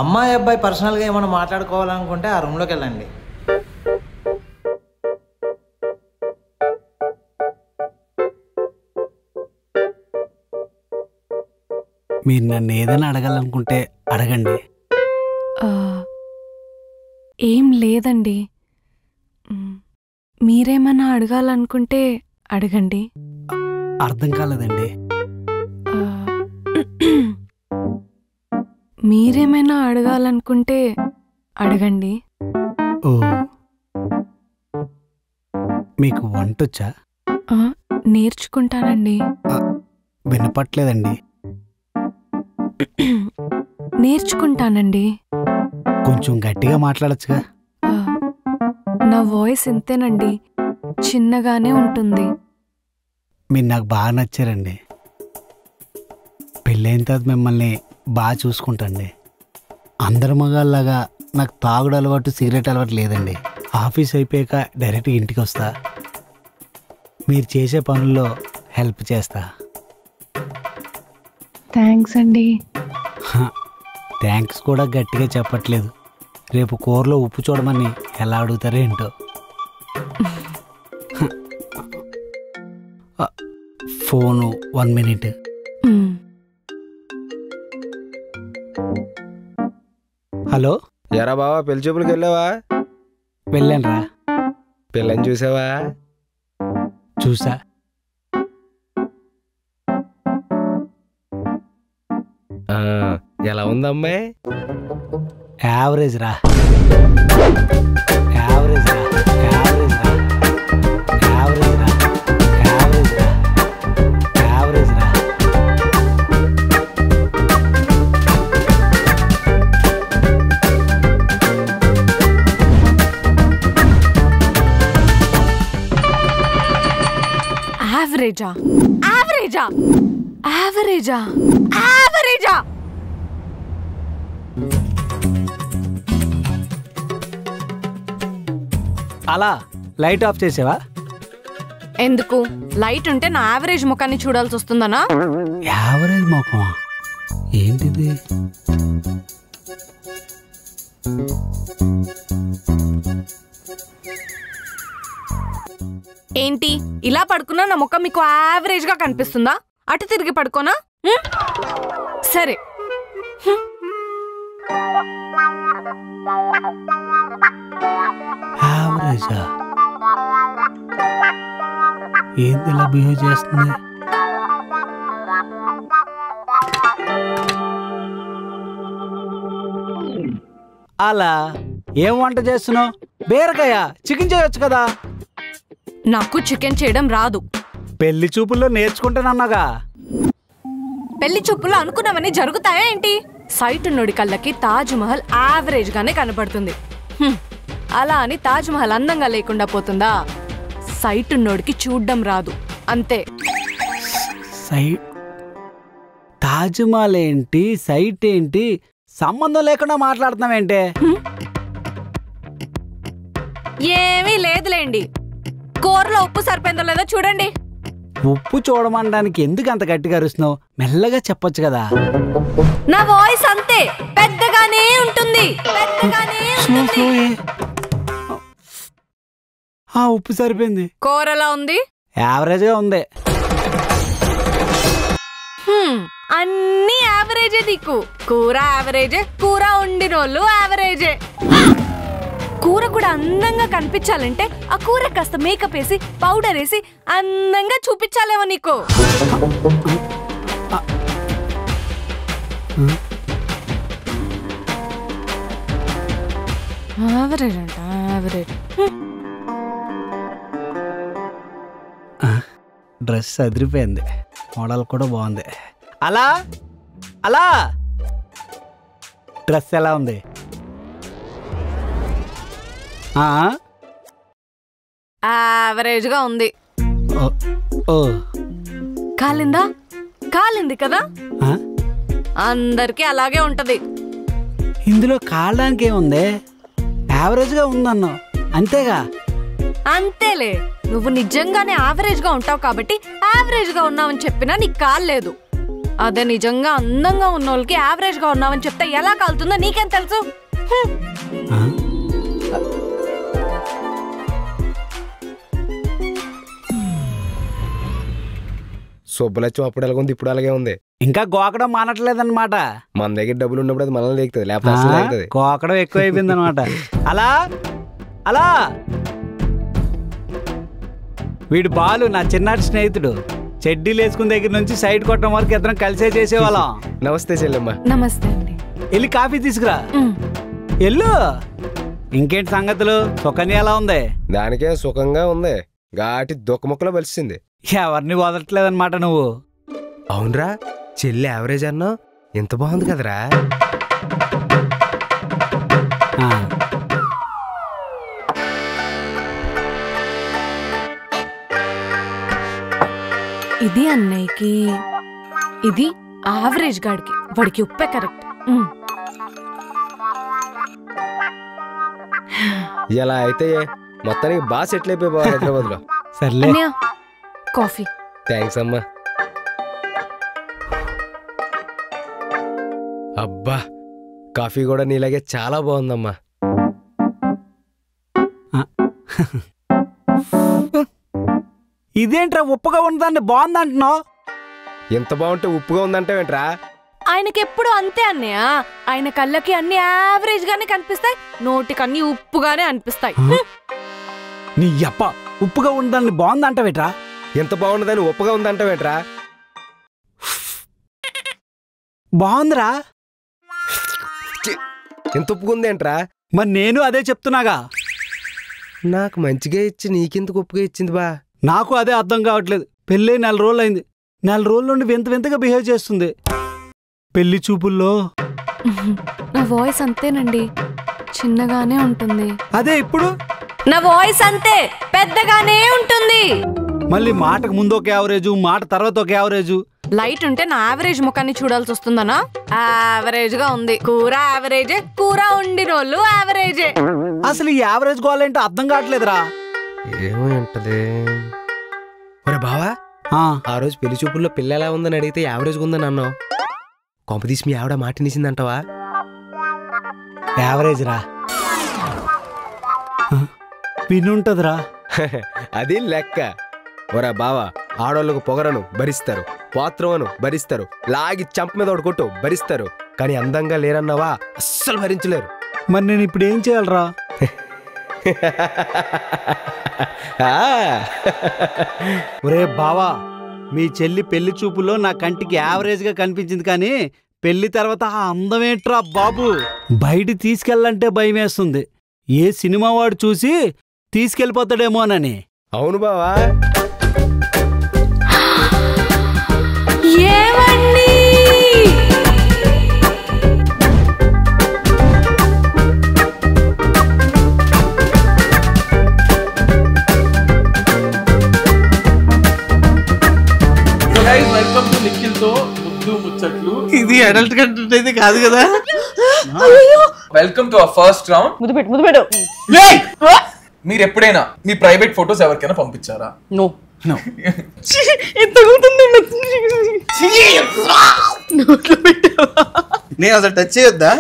అమ్మాయి అబ్బాయి పర్సనల్గా ఏమైనా మాట్లాడుకోవాలనుకుంటే ఆ రూమ్లోకి వెళ్ళండి. మీరు నన్ను ఏదైనా అడగాలనుకుంటే అడగండి. ఏం లేదండి, మీరేమైనా అడగాలనుకుంటే అడగండి. అర్థం కాలేదండి. మీరేమైనా అడగాలనుకుంటే అడగండి. ఓ, మీకు వంటొచ్చా? నేర్చుకుంటానండి. వినపట్లేదండి. నేర్చుకుంటానండి. కొంచెం గట్టిగా మాట్లాడచ్చుగా? నా వాయిస్ ఇంతేనండి, చిన్నగానే ఉంటుంది. మీరు నాకు బాగా నచ్చారండి. పెళ్ళైన తర్వాత మిమ్మల్ని బాగా చూసుకుంటాండి. అందరి మగాళ్ళలాగా నాకు తాగుడు అలవాటు, సిగరెట్ అలవాటు లేదండి. ఆఫీస్ అయిపోయాక డైరెక్ట్గా ఇంటికి వస్తా, మీరు చేసే పనుల్లో హెల్ప్ చేస్తా. థ్యాంక్స్ అండి. థ్యాంక్స్ కూడా గట్టిగా చెప్పట్లేదు. రేపు కూరలో ఉప్పు చూడమని ఎలా అడుగుతారో ఏంటో. Phone 1 minute. హలో. ఎరా బావా, పెళ్లి చూపులకు వెళ్ళావా? వెళ్ళానురా. పిల్లని చూసావా? చూసా. ఎలా ఉంది అమ్మాయి? యావరేజ్ రా. యావరేజ్ రా. యావరేజ్ రా. యావరేజ్ రా. యావరేజ్ రా. యావరేజ్ రా. యావరేజా? యావరేజా? యావరేజా? యావరేజా? అలా లైట్ ఆఫ్ చేసావా? ఎందుకు? లైట్ ఉంటే నా యావరేజ్ ముఖాన్ని చూడాల్సి వస్తుందనా? యావరేజ్ ముఖమా? ఏంటిది? ఏంటి ఇలా పడుకున్నా నా ముఖం మీకు యావరేజ్ గా కనిపిస్తుందా? అటు తిరిగి పడుకోనా? సరే. యావరేజా? ఏంది ఇలా బిహేవ్ చేస్తుంది? అలా ఏం వంట చేస్తున్నావు? బీరకాయ, చికెన్ చేయొచ్చు కదా. నాకు చికెన్ చేయడం రాదు. పెళ్లి చూపుల్లో నేర్చుకుంటానన్నాగా. పెళ్లి చూపుల్లో అనుకున్నవన్నీ జరుగుతాయా ఏంటి? సైట్ ఉన్నోడి కళ్ళకి తాజ్ మహల్ యావరేజ్ గానే కనబడుతుంది. అలా అని తాజ్ మహల్ అందంగా లేకుండా పోతుందా? సైట్ ఉన్నోడికి చూడ్డం రాదు, అంతే. తాజ్ మహల్ ఏంటి, సైట్ ఏంటి, సంబంధం లేకుండా మాట్లాడుతున్నావేంటే? ఏమీ లేదులేండి. కూరలో ఉప్పు సరిపోయిందో లేదో చూడండి. ఉప్పు చూడమనడానికి ఎందుకు అంత గట్టిగా అరుస్తున్నావు? మెల్లగా చెప్పొచ్చు కదా. నా వాయిస్ అంతే, పెద్దగానే ఉంటుంది. ఉప్పు సరిపోయింది. కూరలా ఉంది? యావరేజ్ గా ఉంది. అన్ని యావరేజే నీకు. కూర యావరేజే, కూర వండినోళ్ళు యావరేజే. కూర కూడా అందంగా కనిపించాలంటే ఆ కూర కాస్త మేకప్ వేసి, పౌడర్ వేసి అందంగా చూపించాలేమో నీకు. యావరేజ్ అంట, యావరేజ్. డ్రెస్ అదిరిపోయింది, మోడల్ కూడా బాగుంది. అలా అలా డ్రెస్ ఎలా ఉంది? యావరేజ్ గా ఉంది. కాలిందా? కాలింది కదా. అందరికి అలాగే ఉంటది. ఇందులో కాలడానికి ఏముంది? యావరేజ్ గా ఉందన్నావు అంతేగా. అంతేలే, నువ్వు నిజంగానే యావరేజ్ గా ఉంటావు కాబట్టి యావరేజ్ గా ఉన్నావని చెప్పినా నీకు కాలేదు. అదే నిజంగా అందంగా ఉన్న వాళ్ళకి యావరేజ్ గా ఉన్నావని చెప్తే ఎలా కాలుతుందో నీకేం తెలుసు? సుబ్బలక్ష్మి అప్పుడు ఎలాగుంది, ఇప్పుడు అలాగే ఉంది. ఇంకా గోకడం మానట్లేదన్నమాట. మన దగ్గర డబ్బులు ఉన్నప్పుడు అది మనల్ని లేకుతుంది, లేకపోతే అసలు లేకుతుంది. గోకడం ఎక్కువ అయిపోయింది అనమాట. అలా అలా వీడు బాలు నా చిన్నటి స్నేహితుడు. చెడ్డీలు వేసుకున్న దగ్గర నుంచి సైడ్ కొట్టడం వరకు ఇద్దరం కలిసే చేసేవాళ్ళం. నమస్తే చెల్లెమ్మ. నమస్తే అండి. వెళ్ళి కాఫీ తీసుకురా. ఎల్లు. ఇంకేంటి సంగతులు? సుకన్య ఎలా ఉంది? దానికే సుఖంగా ఉంది, ఘాటి దుఃఖముక్కలో బలిసింది. ఎవరిని వదలట్లేదన్నమాట నువ్వు. అవునరా, చెల్లి యావరేజ్ అన్నా ఎంత బాగుంది కదరా. ఇది అన్నయ్యకి, ఇది యావరేజ్ గాడికి, వాడికి ఉప్పే కరెక్ట్. ఇలా అయితే మొత్తానికి బాగా సెటిల్ అయిపోయి బాగా హైదరాబాద్ లో. సర్లే కాఫీ. థ్యాంక్స్ అమ్మా. అబ్బా, కాఫీ కూడా నీలాగే చాలా బాగుందమ్మా. ఇదేంట్రా ఉప్పుగా ఉన్నదాన్ని బాగుందంటున్నావు? ఎంత బాగుంటే ఉప్పుగా ఉందంటావేంట్రా? ఆయనకెప్పుడు అంతే అన్నయ్య. ఆయన కళ్ళకి అన్ని యావరేజ్ గానే కనిపిస్తాయి, నోటికి అన్ని ఉప్పుగానే అనిపిస్తాయి. నీ అప్ప ఉప్పుగా ఉన్నదాన్ని బాగుందంటావేట్రా? ఎంత బాగున్నదని ఉప్పుగా ఉందంటావేంట్రా? బాగుందిరా. ఎంత ఉప్పుకుందేంట్రా? మరి నేను అదే చెప్తున్నాగా. నాకు మంచిగా ఇచ్చి నీకెందుకు ఉప్పుగా ఇచ్చింది బా? నాకు అదే అర్థం కావట్లేదు. పెళ్ళి 4 రోజులు అయింది. 4 రోజుల నుండి వింత వింతగా బిహేవ్ చేస్తుంది. పెళ్లి చూపుల్లో నా వాయిస్ అంతేనండి, చిన్నగానే ఉంటుంది. అదే ఇప్పుడు నా వాయిస్ అంతే, పెద్దగానే ఉంటుంది. మళ్ళీ మాటకు ముందు ఒక యావరేజు, మాట తర్వాత ఒక యావరేజు. లైట్ ఉంటే నా యావరేజ్ ముఖాన్ని చూడాల్సి వస్తుందనా? యావరేజ్ గా ఉంది. కూర యావరేజే, కూర వండినోళ్ళు యావరేజే. అసలు ఈ యావరేజ్ గోలేంటో అర్థం కావట్లేదురా. ఏమో ఉంటది. ఒరే బావా, ఆ రోజు పెళ్లి చూపుల్లో పిల్ల ఎలా ఉందని అడిగితే యావరేజ్గా ఉందని అన్నావు. కొంపదీసి మీ ఆవిడ మాటినిసిందంటావా? యావరేజ్ రా. వినుంటదిరా. అది లెక్క. ఒరే బావా, ఆడోళ్ళకు పొగరను భరిస్తారు, పాత్రవను భరిస్తారు, లాగి చంప మీద ఒకటి కొట్టు భరిస్తారు, కానీ అందంగా లేరన్నావా అస్సలు భరించలేరు. మరి నేను ఇప్పుడు ఏం చేయాలరా? ఒరే బావా, మీ చెల్లి పెళ్లి చూపులో నా కంటికి యావరేజ్ గా కనిపించింది, కానీ పెళ్లి తర్వాత ఆ అందమేంట్రా బాబు. బయట తీసుకెళ్ళాలంటే భయం వేస్తుంది. ఏ సినిమా వాడు చూసి తీసుకెళ్ళిపోతాడేమోనని. అవును బావా. ఏమండి? వెల్కమ్ టు నిఖిల్ తో ముద్దు ముచ్చట్లు. ఇది అడల్ట్ కంటెంట్ అయితే కాదు కదా. Welcome to our first round. ముద్దు పెట్టు. మీరు ఎప్పుడైనా మీ ప్రైవేట్ ఫోటోస్ ఎవరికైనా పంపించారా? నో. నేను అసలు టచ్ చేయొద్దా?